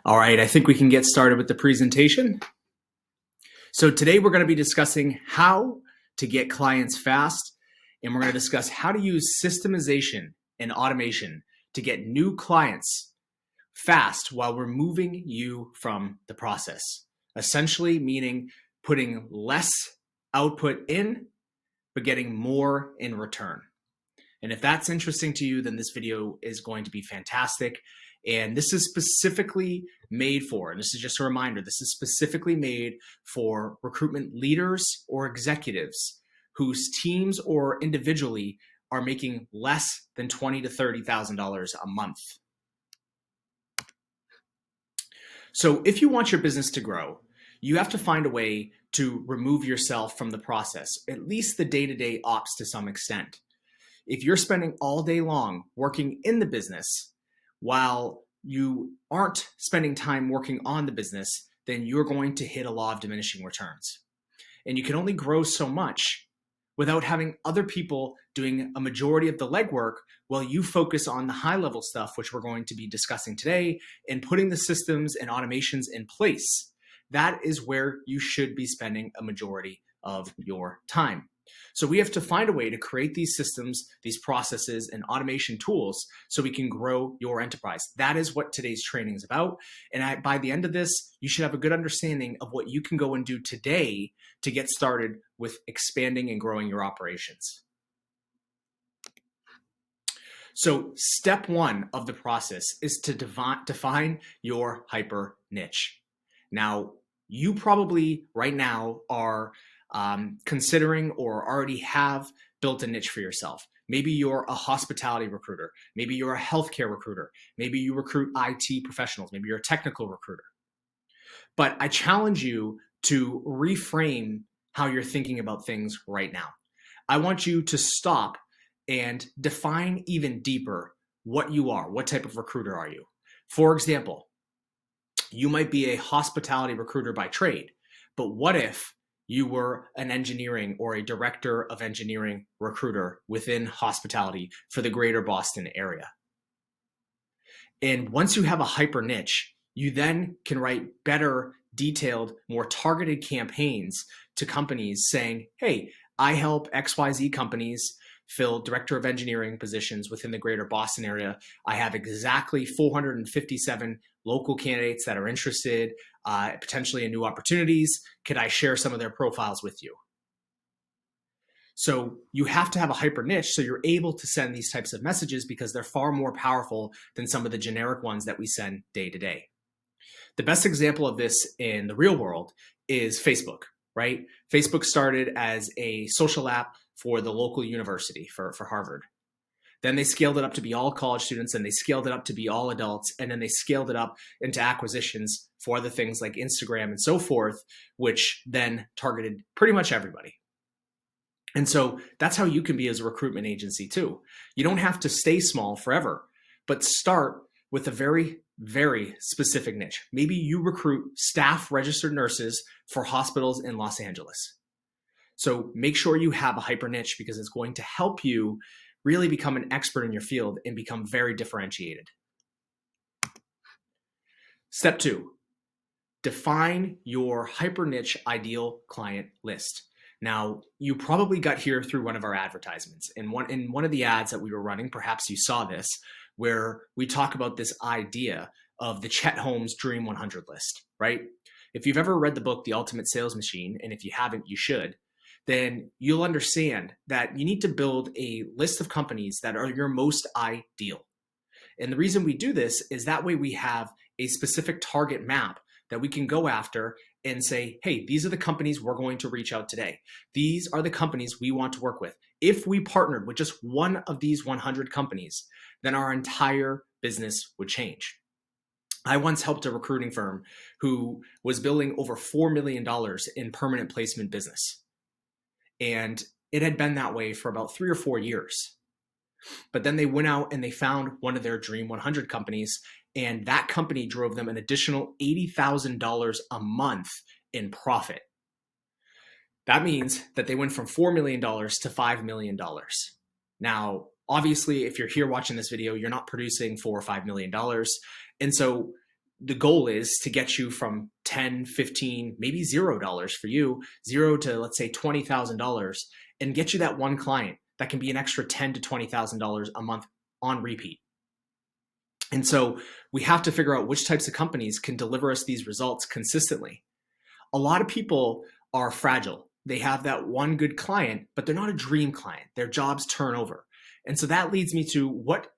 All right, I think we can get started with the presentation. So today we're going to be discussing how to get clients fast, and we're going to discuss how to use systemization and automation to get new clients fast while removing you from the process. Essentially meaning putting less output in, but getting more in return. And if that's interesting to you, then this video is going to be fantastic. And this is specifically made for, and this is just a reminder, this is specifically made for recruitment leaders or executives whose teams or individually are making less than $20,000 to $30,000 a month. So if you want your business to grow, you have to find a way to remove yourself from the process, at least the day-to-day ops to some extent. If you're spending all day long working in the business while you aren't spending time working on the business, then you're going to hit a law of diminishing returns. And you can only grow so much without having other people doing a majority of the legwork while you focus on the high-level stuff, which we're going to be discussing today, and putting the systems and automations in place. That is where you should be spending a majority of your time. So we have to find a way to create these systems, these processes, and automation tools so we can grow your enterprise. That is what today's training is about. And by the end of this, you should have a good understanding of what you can go and do today to get started with expanding and growing your operations. So step one of the process is to define your hyper niche. Now, you probably right now are considering or already have built a niche for yourself. Maybe you're a hospitality recruiter. Maybe you're a healthcare recruiter. Maybe you recruit IT professionals. Maybe you're a technical recruiter. But I challenge you to reframe how you're thinking about things right now. I want you to stop and define even deeper what you are. What type of recruiter are you? For example, you might be a hospitality recruiter by trade, but what if you were an engineering or a director of engineering recruiter within hospitality for the greater Boston area? And once you have a hyper niche, you then can write better, detailed, more targeted campaigns to companies saying, hey, I help XYZ companies fill director of engineering positions within the greater Boston area. I have exactly 457 local candidates that are interested potentially in new opportunities. Could I share some of their profiles with you? So you have to have a hyper niche so you're able to send these types of messages because they're far more powerful than some of the generic ones that we send day to day. The best example of this in the real world is Facebook, right? Facebook started as a social app for the local university for Harvard. Then they scaled it up to be all college students, and they scaled it up to be all adults, and then they scaled it up into acquisitions for other things like Instagram and so forth, which then targeted pretty much everybody. And so that's how you can be as a recruitment agency too. You don't have to stay small forever, but start with a very, very specific niche. Maybe you recruit staff registered nurses for hospitals in Los Angeles. So make sure you have a hyper niche because it's going to help you really become an expert in your field and become very differentiated. Step two, define your hyper niche ideal client list. Now, you probably got here through one of our advertisements. In one of the ads that we were running, perhaps you saw this, where we talk about this idea of the Chet Holmes Dream 100 list, right? If you've ever read the book, The Ultimate Sales Machine, and if you haven't, you should, then you'll understand that you need to build a list of companies that are your most ideal. And the reason we do this is that way we have a specific target map that we can go after and say, hey, these are the companies we're going to reach out today. These are the companies we want to work with. If we partnered with just one of these 100 companies, then our entire business would change. I once helped a recruiting firm who was building over $4 million in permanent placement business. And it had been that way for about 3 or 4 years. But then they went out and they found one of their Dream 100 companies, and that company drove them an additional $80,000 a month in profit. That means that they went from $4 million to $5 million. Now, obviously, if you're here watching this video, you're not producing $4 or $5 million. And so the goal is to get you from 10, 15, maybe $0 for you, zero to let's say $20,000, and get you that one client that can be an extra $10,000 to $20,000 a month on repeat. And so we have to figure out which types of companies can deliver us these results consistently. A lot of people are fragile. They have that one good client, but they're not a dream client. Their jobs turn over. And so that leads me to what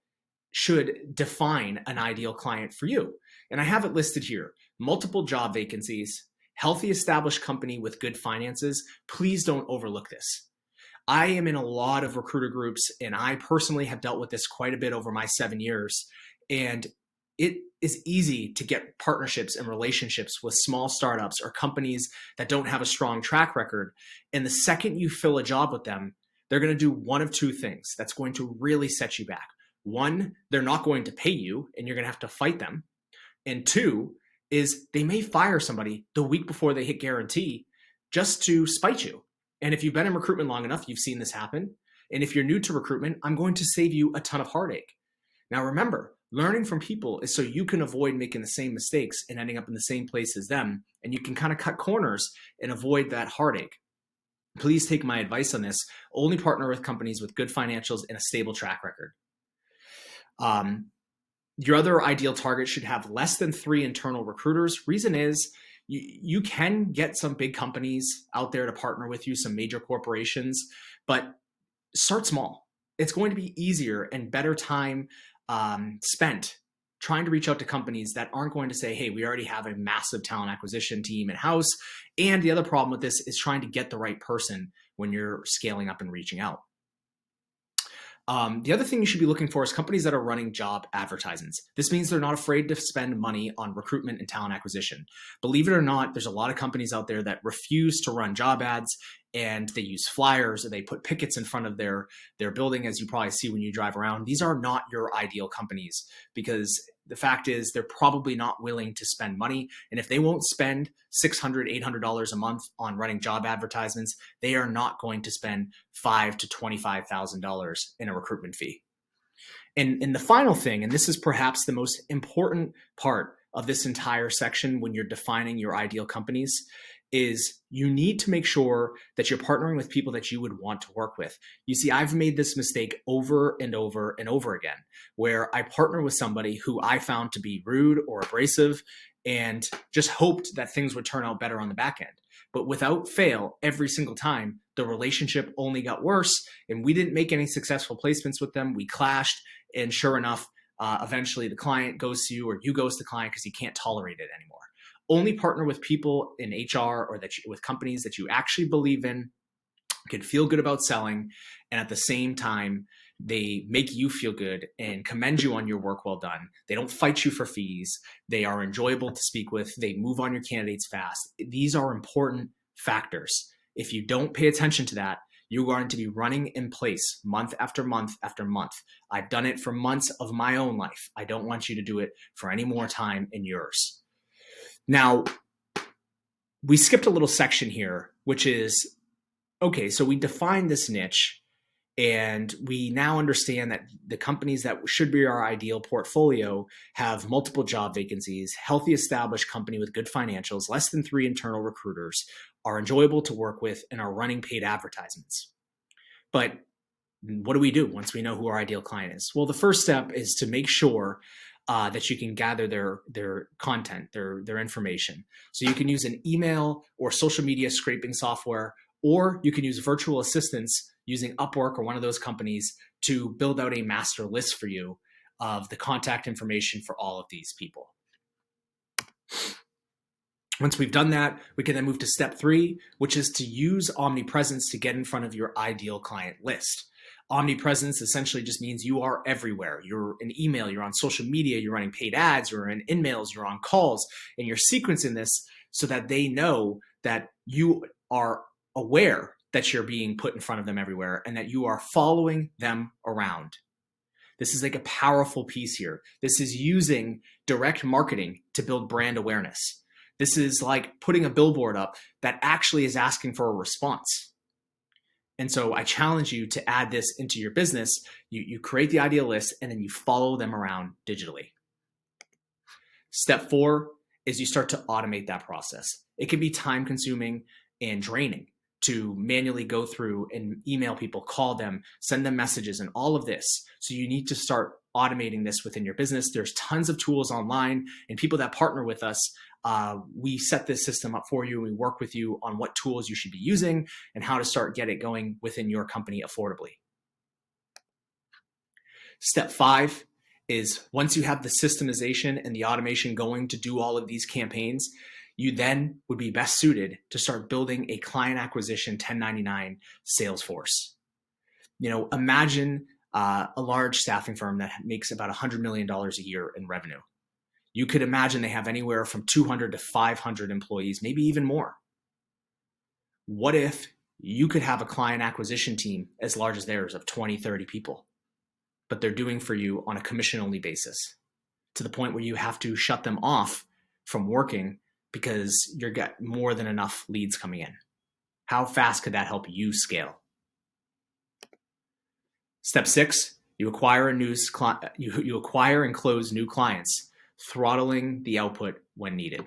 should define an ideal client for you. And I have it listed here: multiple job vacancies, healthy established company with good finances. Please don't overlook this. I am in a lot of recruiter groups, and I personally have dealt with this quite a bit over my 7 years. And it is easy to get partnerships and relationships with small startups or companies that don't have a strong track record. And the second you fill a job with them, they're going to do one of two things that's going to really set you back. One, they're not going to pay you and you're going to have to fight them. And two is they may fire somebody the week before they hit guarantee just to spite you. And if you've been in recruitment long enough, you've seen this happen. And if you're new to recruitment, I'm going to save you a ton of heartache. Now remember, learning from people is so you can avoid making the same mistakes and ending up in the same place as them. And you can kind of cut corners and avoid that heartache. Please take my advice on this. Only partner with companies with good financials and a stable track record. Your other ideal target should have less than 3 internal recruiters. Reason is you can get some big companies out there to partner with you, some major corporations, but start small. It's going to be easier and better time spent trying to reach out to companies that aren't going to say, hey, we already have a massive talent acquisition team in-house. And the other problem with this is trying to get the right person when you're scaling up and reaching out. The other thing you should be looking for is companies that are running job advertisements. This means they're not afraid to spend money on recruitment and talent acquisition. Believe it or not, there's a lot of companies out there that refuse to run job ads, and they use flyers or they put pickets in front of their building, as you probably see when you drive around. These are not your ideal companies, because the fact is they're probably not willing to spend money. And if they won't spend $600, $800 a month on running job advertisements, they are not going to spend $5,000 to $25,000 in a recruitment fee. And the final thing, and this is perhaps the most important part of this entire section when you're defining your ideal companies, is you need to make sure that you're partnering with people that you would want to work with. You see, I've made this mistake over and over and over again, where I partner with somebody who I found to be rude or abrasive and just hoped that things would turn out better on the back end. But without fail, every single time, the relationship only got worse, and we didn't make any successful placements with them. We clashed, and sure enough, eventually the client goes to you, or you goes to the client because he can't tolerate it anymore. Only partner with people in HR or with companies that you actually believe in, can feel good about selling, and at the same time, they make you feel good and commend you on your work well done. They don't fight you for fees. They are enjoyable to speak with. They move on your candidates fast. These are important factors. If you don't pay attention to that, you're going to be running in place month after month after month. I've done it for months of my own life. I don't want you to do it for any more time in yours. Now, we skipped a little section here, which is, okay, so we defined this niche, and we now understand that the companies that should be our ideal portfolio have multiple job vacancies, healthy established company with good financials, less than 3 internal recruiters, are enjoyable to work with, and are running paid advertisements. But what do we do once we know who our ideal client is? Well, the first step is to make sure that you can gather their content, their information. So you can use an email or social media scraping software, or you can use virtual assistants using Upwork or one of those companies to build out a master list for you of the contact information for all of these people. Once we've done that, we can then move to step 3, which is to use omnipresence to get in front of your ideal client list. Omnipresence essentially just means you are everywhere. You're in email, you're on social media, you're running paid ads, you're in in-mails, you're on calls, and you're sequencing this so that they know that you are aware that you're being put in front of them everywhere and that you are following them around. This is like a powerful piece here. This is using direct marketing to build brand awareness. This is like putting a billboard up that actually is asking for a response. And so I challenge you to add this into your business. You create the ideal list, and then you follow them around digitally. Step 4 is you start to automate that process. It can be time consuming and draining to manually go through and email people, call them, send them messages, and all of this. So you need to start automating this within your business. There's tons of tools online, and people that partner with us, we set this system up for you, and we work with you on what tools you should be using and how to start get it going within your company affordably. Step 5 is once you have the systemization and the automation going to do all of these campaigns, you then would be best suited to start building a client acquisition 1099 sales force. Imagine a large staffing firm that makes about $100 million a year in revenue. You could imagine they have anywhere from 200 to 500 employees, maybe even more. What if you could have a client acquisition team as large as theirs of 20, 30 people, but they're doing for you on a commission-only basis, to the point where you have to shut them off from working because you've got more than enough leads coming in? How fast could that help you scale? Step 6, you acquire and close new clients, throttling the output when needed.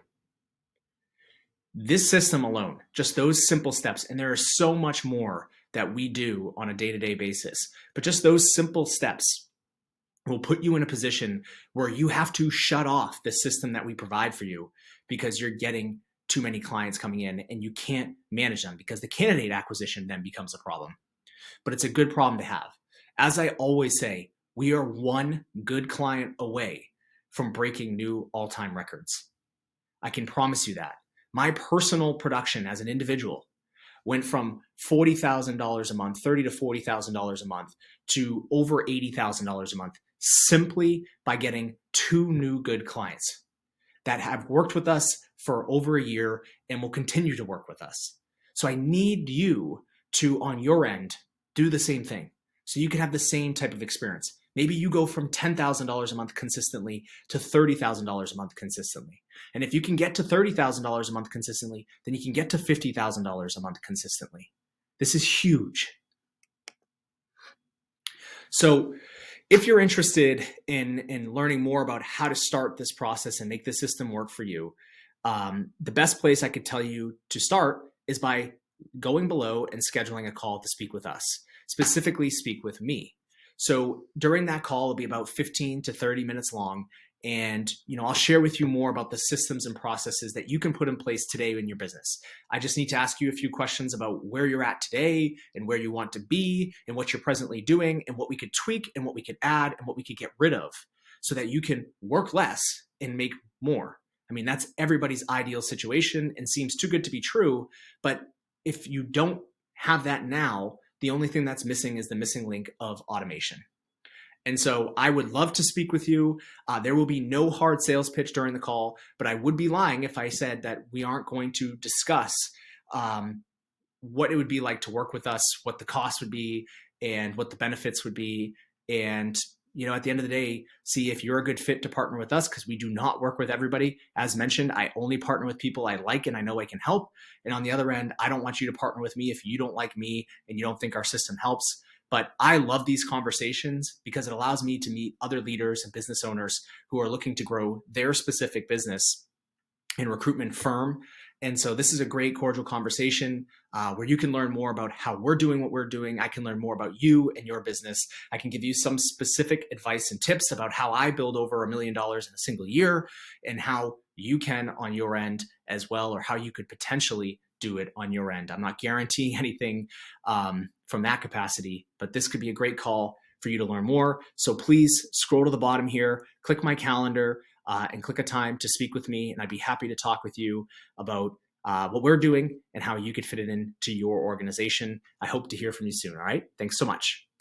This system alone, just those simple steps, and there is so much more that we do on a day-to-day basis, but just those simple steps will put you in a position where you have to shut off the system that we provide for you because you're getting too many clients coming in and you can't manage them, because the candidate acquisition then becomes a problem. But it's a good problem to have. As I always say, we are one good client away from breaking new all-time records. I can promise you that. My personal production as an individual went from $40,000 a month, $30,000 to $40,000 a month, to over $80,000 a month, simply by getting 2 new good clients that have worked with us for over a year and will continue to work with us. So I need you to, on your end, do the same thing so you can have the same type of experience. Maybe you go from $10,000 a month consistently to $30,000 a month consistently. And if you can get to $30,000 a month consistently, then you can get to $50,000 a month consistently. This is huge. So if you're interested in learning more about how to start this process and make the system work for you, the best place I could tell you to start is by going below and scheduling a call to speak with us, specifically speak with me. So during that call, it'll be about 15 to 30 minutes long. And, I'll share with you more about the systems and processes that you can put in place today in your business. I just need to ask you a few questions about where you're at today and where you want to be and what you're presently doing and what we could tweak and what we could add and what we could get rid of so that you can work less and make more. I mean, that's everybody's ideal situation and seems too good to be true. But if you don't have that now, the only thing that's missing is the missing link of automation. And so I would love to speak with you. There will be no hard sales pitch during the call, but I would be lying if I said that we aren't going to discuss what it would be like to work with us, what the cost would be, and what the benefits would be. And, at the end of the day, see if you're a good fit to partner with us, because we do not work with everybody. As mentioned, I only partner with people I like and I know I can help. And on the other end, I don't want you to partner with me if you don't like me and you don't think our system helps. But I love these conversations because it allows me to meet other leaders and business owners who are looking to grow their specific business and recruitment firm. And so this is a great cordial conversation where you can learn more about how we're doing what we're doing. I can learn more about you and your business. I can give you some specific advice and tips about how I build over $1 million in a single year and how you can on your end as well, or how you could potentially do it on your end. I'm not guaranteeing anything from that capacity, but this could be a great call for you to learn more. So please scroll to the bottom here, click my calendar, and click a time to speak with me. And I'd be happy to talk with you about what we're doing and how you could fit it into your organization. I hope to hear from you soon. All right. Thanks so much.